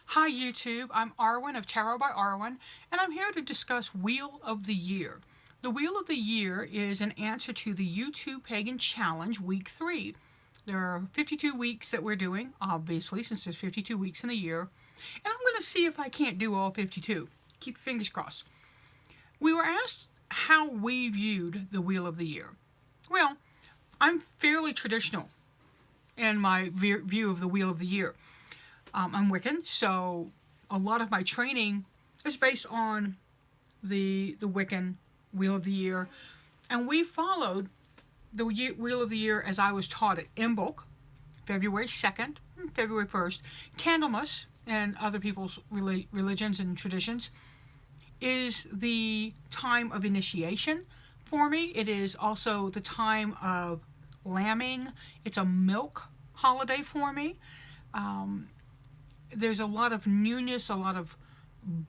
Hi YouTube, I'm Arwen of Tarot by Arwen, and I'm here to discuss Wheel of the Year. The Wheel of the Year is an answer to the Pagan Challenge Week 3. There are 52 weeks that we're doing, obviously, since there's 52 weeks in a year, and I'm going to see if I can't do all 52. Keep your fingers crossed. We were asked how we viewed the Wheel of the Year. Well, I'm fairly traditional in my view of the Wheel of the Year. I'm Wiccan, so a lot of my training is based on the Wiccan Wheel of the Year, and we followed the Wheel of the Year as I was taught it. Imbolc, February 2nd, February 1st. Candlemas, and other people's religions and traditions, is the time of initiation for me. It is also the time of lambing. It's a milk holiday for me. There's a lot of newness, a lot of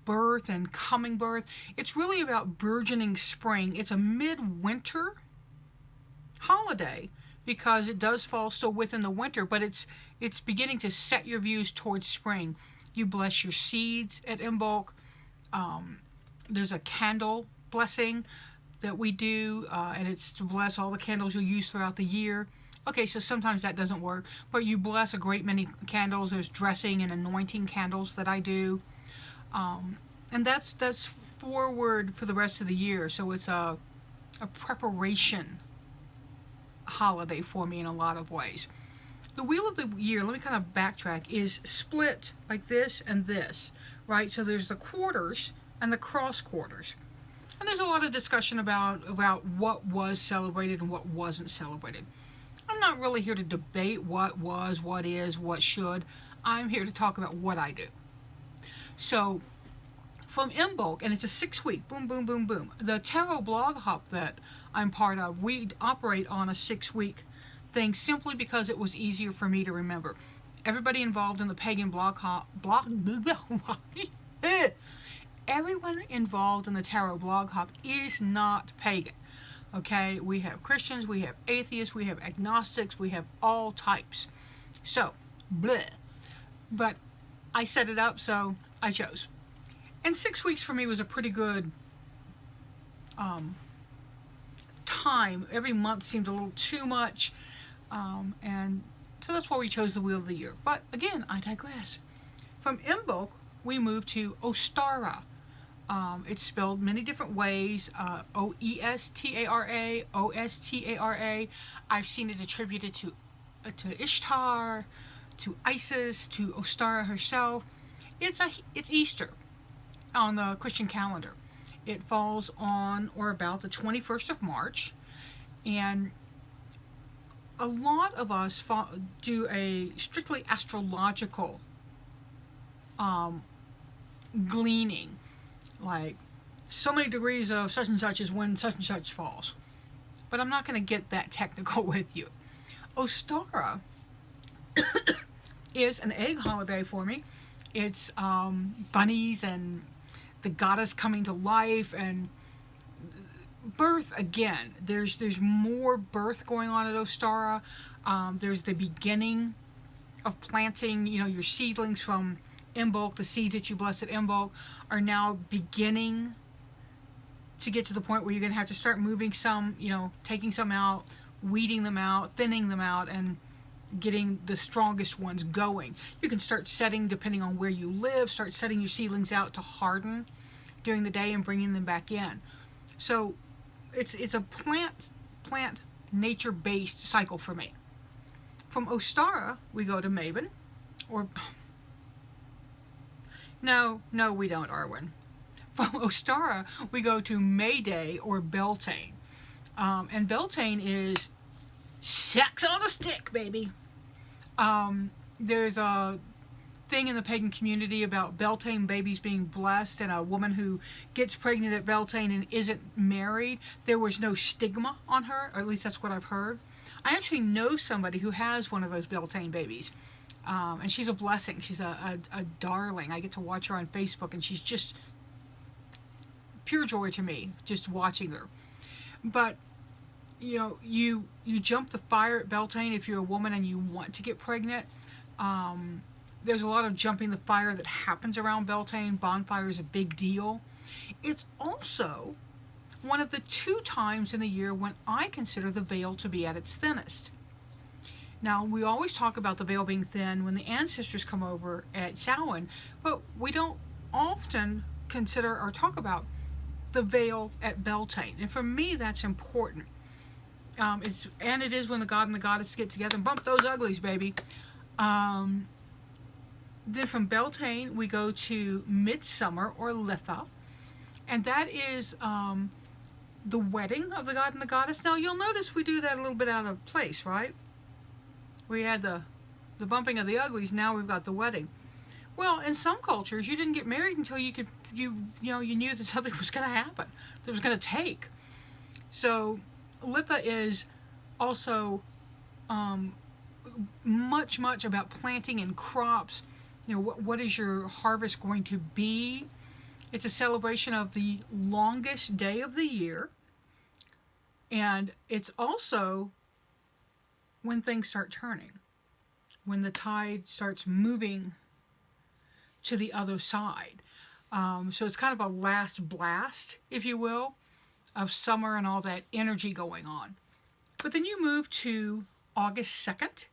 birth and coming birth. It's really about burgeoning spring. It's a midwinter holiday because it does fall still within the winter, but it's beginning to set your views towards spring. You bless your seeds at Imbolc. There's a candle blessing that we do, and it's to bless all the candles you'll use throughout the year. Okay, so sometimes that doesn't work, but you bless a great many candles. There's dressing and anointing candles that I do, and that's forward for the rest of the year. So it's a preparation holiday for me in a lot of ways. The Wheel of the Year, let me kind of backtrack, is split like this and this, right? So there's the quarters and the cross quarters. And there's a lot of discussion about what was celebrated and what wasn't celebrated. I'm not really here to debate what was, what is, what should. I'm here to talk about what I do. So, from Imbolc, and it's a 6-week, boom, boom, boom, boom. The tarot blog hop that I'm part of, we operate on a 6-week thing simply because it was easier for me to remember. Everybody involved in the pagan blog hop, everyone involved in the tarot blog hop is not pagan. Okay, we have Christians, we have atheists, we have agnostics, we have all types. So, bleh. But I set it up, so I chose. And 6 weeks for me was a pretty good time. Every month seemed a little too much. And so that's why we chose the Wheel of the Year. But again, I digress. From Imbolc, we moved to Ostara. It's spelled many different ways, O-E-S-T-A-R-A, O-S-T-A-R-A. I've seen it attributed to Ishtar, to Isis, to Ostara herself. It's Easter on the Christian calendar. It falls on or about the 21st of March, and a lot of us do a strictly astrological gleaning. Like, so many degrees of such and such is when such and such falls. But I'm not going to get that technical with you. Ostara is an egg holiday for me. It's bunnies and the goddess coming to life and birth again. There's more birth going on at Ostara. There's the beginning of planting, your seedlings from Imbolc. The seeds that you bless at Imbolc are now beginning to get to the point where you're going to have to start moving some, taking some out, weeding them out, thinning them out, and getting the strongest ones going. You can start setting, depending on where you live, start setting your seedlings out to harden during the day and bringing them back in. So it's a plant nature-based cycle for me. From Ostara, we go to Mabon, or No, we don't, Arwen. From Ostara, we go to May Day, or Beltane. And Beltane is sex on a stick, baby. There's a thing in the pagan community about Beltane babies being blessed, and a woman who gets pregnant at Beltane and isn't married, there was no stigma on her, or at least that's what I've heard. I actually know somebody who has one of those Beltane babies. And she's a blessing. She's a darling. I get to watch her on Facebook, and she's just pure joy to me, just watching her. But, you jump the fire at Beltane if you're a woman and you want to get pregnant. There's a lot of jumping the fire that happens around Beltane. Bonfire is a big deal. It's also one of the 2 times in the year when I consider the veil to be at its thinnest. Now, we always talk about the veil being thin when the ancestors come over at Samhain, but we don't often consider or talk about the veil at Beltane. And for me, that's important. It is when the god and the goddess get together and bump those uglies, baby. Then from Beltane, we go to Midsummer or Litha, and that is the wedding of the god and the goddess. Now, you'll notice we do that a little bit out of place, right? We had the bumping of the uglies. Now we've got the wedding. Well, in some cultures, you didn't get married until you knew that something was going to happen, that it was going to take. So Litha is also much about planting and crops. What is your harvest going to be? It's a celebration of the longest day of the year, and it's also when things start turning, when the tide starts moving to the other side. So it's kind of a last blast, if you will, of summer and all that energy going on. But then you move to August 2nd,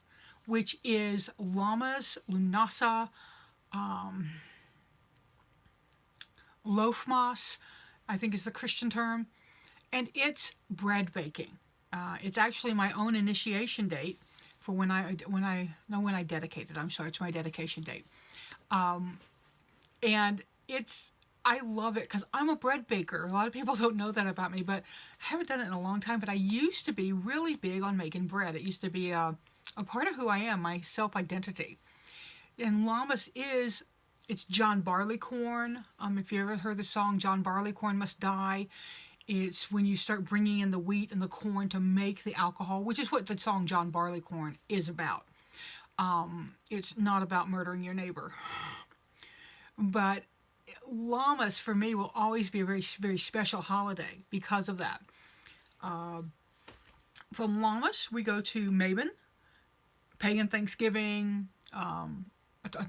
which is Lammas, Lunasa, Loafmas, I think is the Christian term, and it's bread baking. It's actually my own initiation date for when I dedicated. I'm sorry, it's my dedication date. And I love it because I'm a bread baker. A lot of people don't know that about me, but I haven't done it in a long time. But I used to be really big on making bread. It used to be a part of who I am, my self-identity. And Lammas it's John Barleycorn. If you ever heard the song "John Barleycorn Must Die," it's when you start bringing in the wheat and the corn to make the alcohol, which is what the song John Barleycorn is about. It's not about murdering your neighbor. But Lammas, for me, will always be a very, very special holiday because of that. From Lammas, we go to Mabon, pagan Thanksgiving,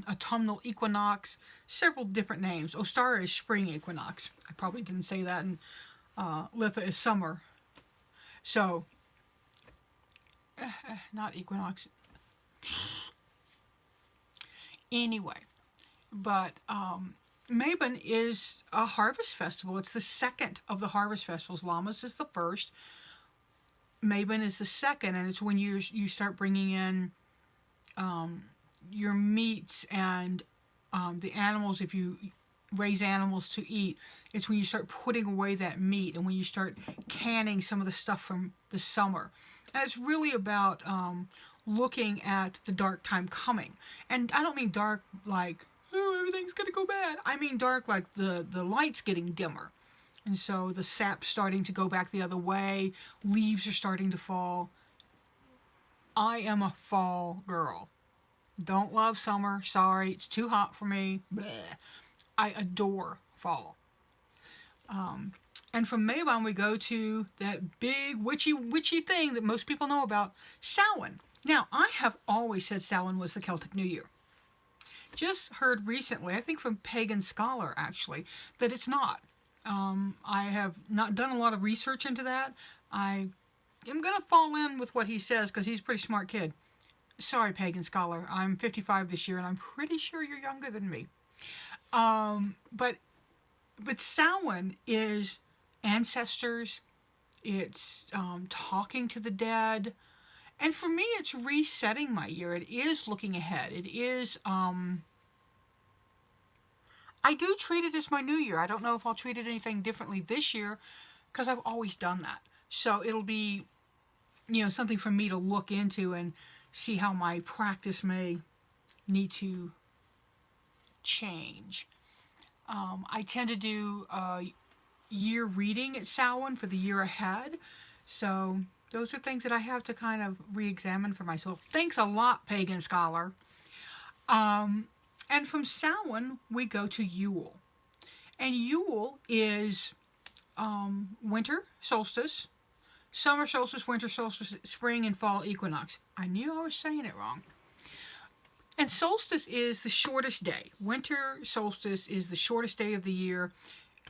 autumnal equinox, several different names. Ostara is spring equinox. I probably didn't say that. And Litha is summer. So, not equinox. Anyway, but Mabon is a harvest festival. It's the second of the harvest festivals. Lammas is the first. Mabon is the second, and it's when you start bringing in your meats and the animals. If you raise animals to eat, it's when you start putting away that meat and when you start canning some of the stuff from the summer. And it's really about looking at the dark time coming. And I don't mean dark like, oh, everything's gonna go bad. I mean dark like the light's getting dimmer. And so the sap's starting to go back the other way. Leaves are starting to fall. I am a fall girl. Don't love summer. Sorry, it's too hot for me. Bleh. I adore fall. And from Mabon, we go to that big witchy thing that most people know about, Samhain. Now, I have always said Samhain was the Celtic New Year. Just heard recently, I think from Pagan Scholar actually, that it's not. I have not done a lot of research into that. I am going to fall in with what he says because he's a pretty smart kid. Sorry, Pagan Scholar. I'm 55 this year and I'm pretty sure you're younger than me. But Samhain is ancestors, it's talking to the dead, and for me it's resetting my year. It is looking ahead. It is, I do treat it as my new year. I don't know if I'll treat it anything differently this year because I've always done that. So it'll be, something for me to look into and see how my practice may need to change. I tend to do year reading at Samhain for the year ahead. So those are things that I have to kind of re-examine for myself. Thanks a lot, Pagan Scholar. And from Samhain, we go to Yule. And Yule is winter solstice, summer solstice, winter solstice, spring and fall equinox. I knew I was saying it wrong. And solstice is the shortest day. Winter solstice is the shortest day of the year.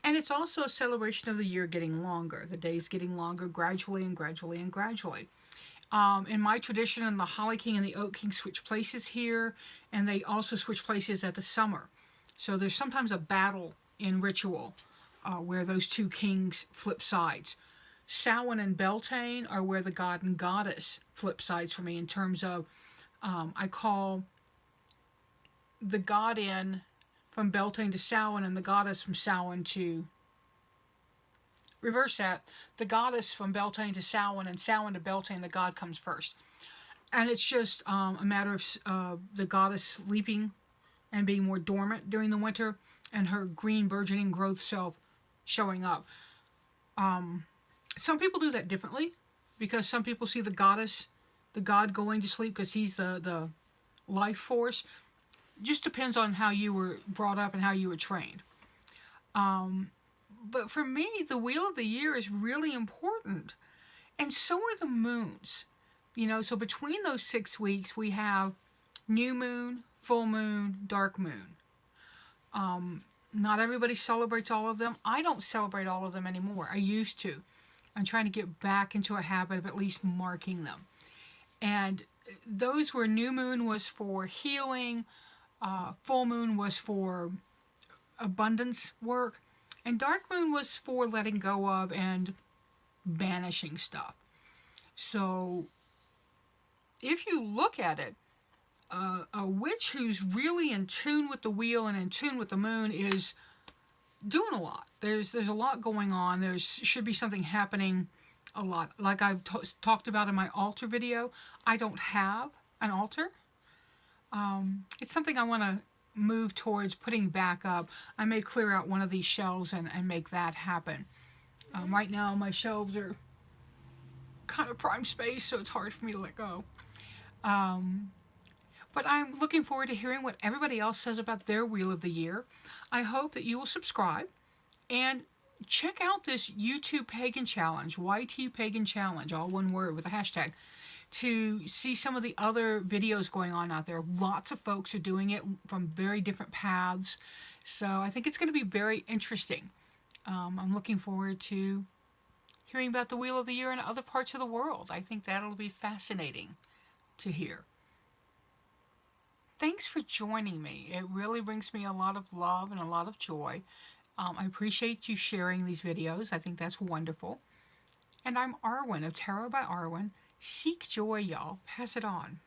And it's also a celebration of the year getting longer. The days getting longer gradually and gradually and gradually. In my tradition, the Holly King and the Oak King switch places here. And they also switch places at the summer. So there's sometimes a battle in ritual where those two kings flip sides. Samhain and Beltane are where the god and goddess flip sides for me in terms of I call the god in from Beltane to Samhain and the goddess from Samhain to reverse that. The goddess from Beltane to Samhain and Samhain to Beltane, the god comes first. And it's just a matter of the goddess sleeping and being more dormant during the winter and her green burgeoning growth self showing up. Some people do that differently because some people see the goddess, the god going to sleep because he's the life force. Just depends on how you were brought up and how you were trained. But for me, the wheel of the year is really important. And so are the moons. You know, so between those 6 weeks, we have new moon, full moon, dark moon. Not everybody celebrates all of them. I don't celebrate all of them anymore. I used to. I'm trying to get back into a habit of at least marking them. And those where new moon was for healing, full moon was for abundance work, and dark moon was for letting go of and banishing stuff. So if you look at it, a witch who's really in tune with the wheel and in tune with the moon is doing a lot. There's a lot going on. There should be something happening a lot. Like I've talked about in my altar video, I don't have an altar. It's something I want to move towards putting back up. I may clear out one of these shelves and make that happen. Right now my shelves are kind of prime space, so it's hard for me to let go. But I'm looking forward to hearing what everybody else says about their Wheel of the Year. I hope that you will subscribe and check out this YouTube Pagan Challenge, ytpaganchallenge, all one word with a hashtag, to see some of the other videos going on out there. Lots of folks are doing it from very different paths. So I think it's going to be very interesting. I'm looking forward to hearing about the Wheel of the Year in other parts of the world. I think that'll be fascinating to hear. Thanks for joining me. It really brings me a lot of love and a lot of joy. I appreciate you sharing these videos. I think that's wonderful. And I'm Arwen of Tarot by Arwen. Seek joy, y'all. Pass it on.